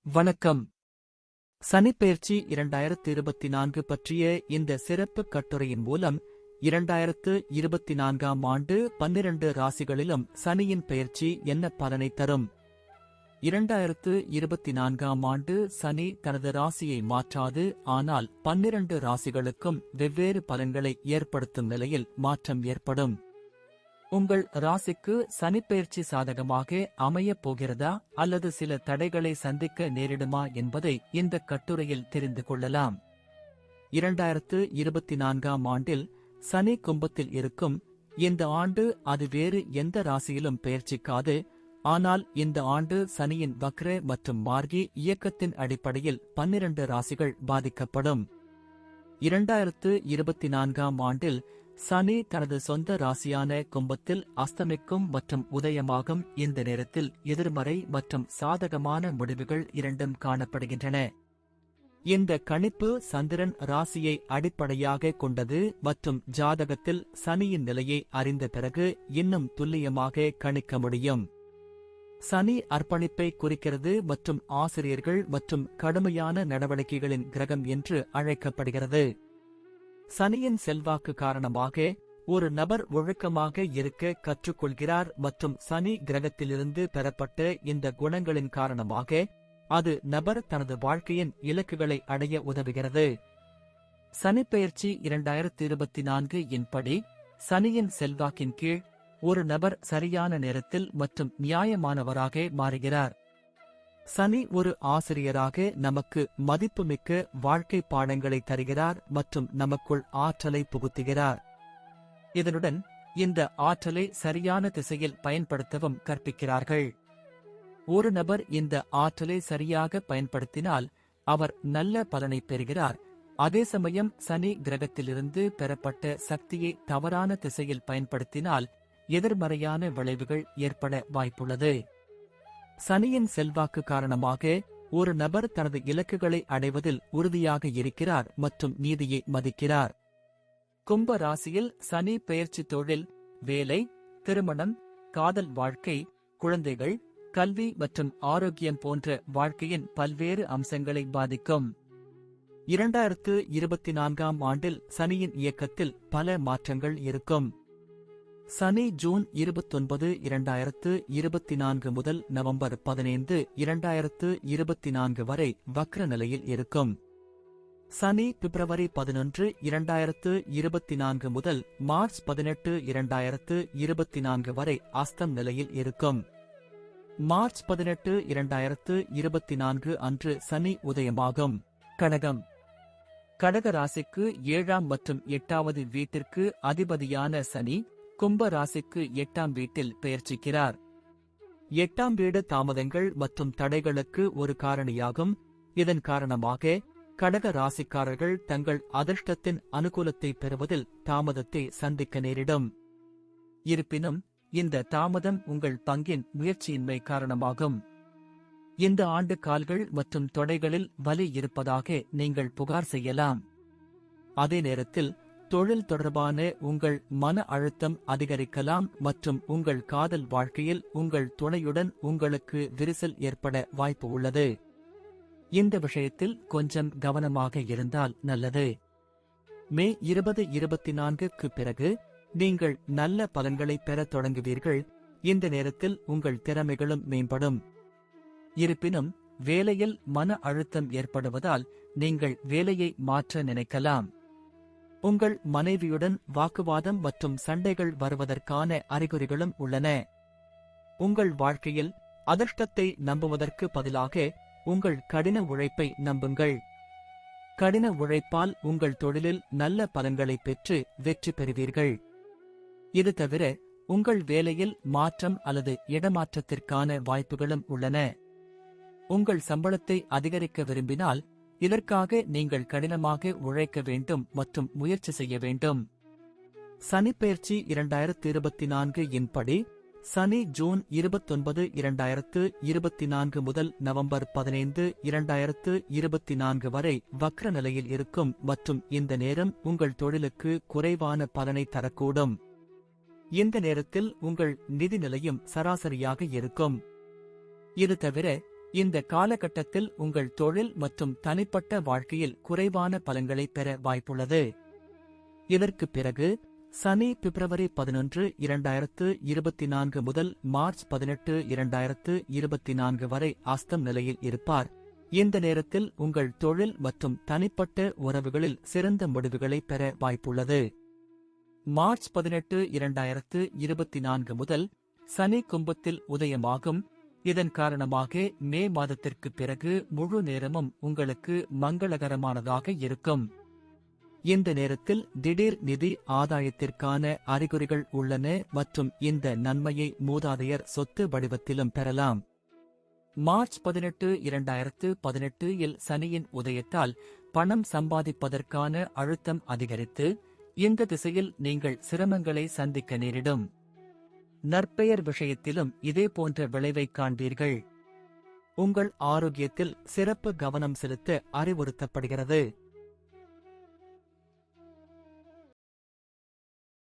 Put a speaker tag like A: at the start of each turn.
A: வணக்கம். சனிப்பெயர்ச்சி 2024 பற்றிய இந்த சிறப்பு கட்டுரையின் மூலம் 2024ஆம் ஆண்டு 12 ராசிகளிலும் சனியின் பெயர்ச்சி என்ன பலனை தரும்? 2024ஆம் ஆண்டு சனி தனது ராசியை மாற்றாது, ஆனால் 12 ராசிகளுக்கும் வெவ்வேறு பலன்களை ஏற்படுத்தும் நிலையில் மாற்றம் ஏற்படும். உங்கள் ராசிக்கு சனிப்பெயர்ச்சி சாதகமாக அமையப் போகிறதா அல்லது சில தடைகளை சந்திக்க நேரிடுமா என்பதை இந்த கட்டுரையில் தெரிந்து கொள்ளலாம். 2024ஆம் ஆண்டில் சனி கும்பத்தில் இருக்கும். இந்த ஆண்டு அது வேறு எந்த ராசியிலும் பெயர்ச்சிக்காது. ஆனால் இந்த ஆண்டு சனியின் வக்ர மற்றும் மார்கி இயக்கத்தின் அடிப்படையில் 12 ராசிகள் பாதிக்கப்படும். 2024ஆம் ஆண்டில் சனி தனது சொந்த ராசியான கும்பத்தில் அஸ்தமிக்கும் மற்றும் உதயமாகும். இந்த நேரத்தில் எதிர்மறை மற்றும் சாதகமான முடிவுகள் இரண்டும் காணப்படுகின்றன. இந்த கணிப்பு சந்திரன் ராசியை அடிப்படையாக கொண்டது மற்றும் ஜாதகத்தில் சனியின் நிலையை அறிந்த பிறகு இன்னும் துல்லியமாக கணிக்க முடியும். சனி அர்ப்பணிப்பை குறிக்கிறது மற்றும் ஆசிரியர்கள் மற்றும் கடுமையான நடவடிக்கைகளின் கிரகம் என்று அழைக்கப்படுகிறது. சனியின் செல்வாக்கு காரணமாக ஒரு நபர் ஒழுக்கமாக இருக்க கற்றுக்கொள்கிறார் மற்றும் சனி கிரகத்திலிருந்து பெறப்பட்ட இந்த குணங்களின் காரணமாக அது நபர் தனது வாழ்க்கையின் இலக்குகளை அடைய உதவுகிறது. சனிப்பெயர்ச்சி 2024 இன்படி சனியின் செல்வாக்கின் கீழ் ஒரு நபர் சரியான நேரத்தில் மற்றும் நியாயமானவராக மாறுகிறார். சனி ஒரு ஆசிரியராக நமக்கு மதிப்புமிக்க வாழ்க்கை பாடங்களை தருகிறார் மற்றும் நமக்குள் ஆற்றலை புகுத்துகிறார். இதனுடன் இந்த ஆற்றலை சரியான திசையில் பயன்படுத்தவும் கற்பிக்கிறார்கள். ஒரு நபர் இந்த ஆற்றலை சரியாக பயன்படுத்தினால் அவர் நல்ல பலனை பெறுகிறார். அதே சமயம் சனி கிரகத்திலிருந்து பெறப்பட்ட சக்தியை தவறான திசையில் பயன்படுத்தினால் எதிர்மறையான விளைவுகள் ஏற்பட வாய்ப்புள்ளது. சனியின் செல்வாக்கு காரணமாக ஒரு நபர் தனது இலக்குகளை அடைவதில் உறுதியாக இருக்கிறார் மற்றும் நீதியை மதிக்கிறார். கும்ப ராசியில் சனி பெயர்ச்சி தொழில், வேலை, திருமணம், காதல் வாழ்க்கை, குழந்தைகள், கல்வி மற்றும் ஆரோக்கியம் போன்ற வாழ்க்கையின் பல்வேறு அம்சங்களை பாதிக்கும். 2024ஆம் ஆண்டில் சனியின் இயக்கத்தில் பல மாற்றங்கள் இருக்கும். சனி ஜூன் 29, 2024 முதல் நவம்பர் 15, 2024 வரை வக்ர நிலையில் இருக்கும். சனி பிப்ரவரி 11, 2024 முதல் மார்ச் 18, 2024 வரை அஸ்தம் நிலையில் இருக்கும். மார்ச் 18, 2024 அன்று சனி உதயமாகும். கடகம். கடக ராசிக்கு 7ஆம் மற்றும் 8வது வீட்டிற்கு அதிபதியான சனி கும்ப ராசிக்கு 8ஆம் வீட்டில் பெயர்ச்சிக்கிறார். 8ஆம் வீடு தாமதங்கள் மற்றும் தடைகளுக்கு ஒரு காரணியாகும். இதன் காரணமாக கடக ராசிக்காரர்கள் தங்கள் அதிர்ஷ்டத்தின் அனுகூலத்தை பெறுவதில் தாமதத்தை சந்திக்க நேரிடும். இருப்பினும் இந்த தாமதம் உங்கள் பங்கின் முயற்சியின்மை காரணமாகும். இந்த ஆண்டு கால்கள் மற்றும் தொடைகளில் வலி இருப்பதாக நீங்கள் புகார் செய்யலாம். அதே நேரத்தில் தொழில் தொடர்பான உங்கள் மன அழுத்தம் அதிகரிக்கலாம் மற்றும் உங்கள் காதல் வாழ்க்கையில் உங்கள் துணையுடன் உங்களுக்கு விரிசல் ஏற்பட வாய்ப்பு உள்ளது. இந்த விஷயத்தில் கொஞ்சம் கவனமாக இருந்தால் நல்லது. மே 2024க்கு பிறகு நீங்கள் நல்ல பலன்களை பெறத் தொடங்குவீர்கள். இந்த நேரத்தில் உங்கள் திறமைகளும் மேம்படும். இருப்பினும் வேலையில் மன அழுத்தம் ஏற்படுவதால் நீங்கள் வேலையை மாற்ற நினைக்கலாம். உங்கள் மனைவியுடன் வாக்குவாதம் மற்றும் சண்டைகள் வருவதற்கான அறிகுறிகளும் உள்ளன. உங்கள் வாழ்க்கையில் அதிர்ஷ்டத்தை நம்புவதற்கு பதிலாக உங்கள் கடின உழைப்பை நம்புங்கள். கடின உழைப்பால் உங்கள் தொழிலில் நல்ல பலன்களை பெற்று வெற்றி பெறுவீர்கள். இது தவிர உங்கள் வேலையில் மாற்றம் அல்லது இடமாற்றத்திற்கான வாய்ப்புகளும் உள்ளன. உங்கள் சம்பளத்தை அதிகரிக்க விரும்பினால் இதற்காக நீங்கள் கடினமாக உழைக்க வேண்டும் மற்றும் முயற்சி செய்ய வேண்டும். சனிப்பெயர்ச்சி 2024 இன்படி சனி ஜூன் 29, 2024 முதல் நவம்பர் 15, 2024 வரை வக்ர நிலையில் இருக்கும் மற்றும் இந்த நேரம் உங்கள் தொழிலுக்கு குறைவான பலனை தரக்கூடும். இந்த நேரத்தில் உங்கள் நிதி நிலையும் சராசரியாக இருக்கும். இது தவிர இந்த காலகட்டத்தில் உங்கள் தொழில் மற்றும் தனிப்பட்ட வாழ்க்கையில் குறைவான பலன்களை பெற வாய்ப்புள்ளது. இதற்கு பிறகு சனி பிப்ரவரி 11, 2024 முதல் மார்ச் 18, 2024 வரை அஸ்தம் நிலையில் இருப்பார். இந்த நேரத்தில் உங்கள் தொழில் மற்றும் தனிப்பட்ட உறவுகளில் சிறந்த முடிவுகளை பெற வாய்ப்புள்ளது. மார்ச் 18, 2024 முதல் சனி கும்பத்தில் உதயமாகும். இதன் காரணமாக மே மாதத்திற்கு பிறகு முழு நேரமும் உங்களுக்கு மங்களகரமானதாக இருக்கும். இந்த நேரத்தில் திடீர் நிதி ஆதாயத்திற்கான அறிகுறிகள் உள்ளன மற்றும் இந்த நன்மையை மூதாதையர் சொத்து வடிவத்திலும் பெறலாம். மார்ச் 18, 2018 இல் சனியின் உதயத்தால் பணம் சம்பாதிப்பதற்கான அழுத்தம் அதிகரித்து இந்த திசையில் நீங்கள் சிரமங்களை சந்திக்க நேரிடும். நற்பெயர் விஷயத்திலும் இதேபோன்ற விளைவைக் காண்பீர்கள். உங்கள் ஆரோக்கியத்தில் சிறப்பு கவனம் செலுத்த அறிவுறுத்தப்படுகிறது.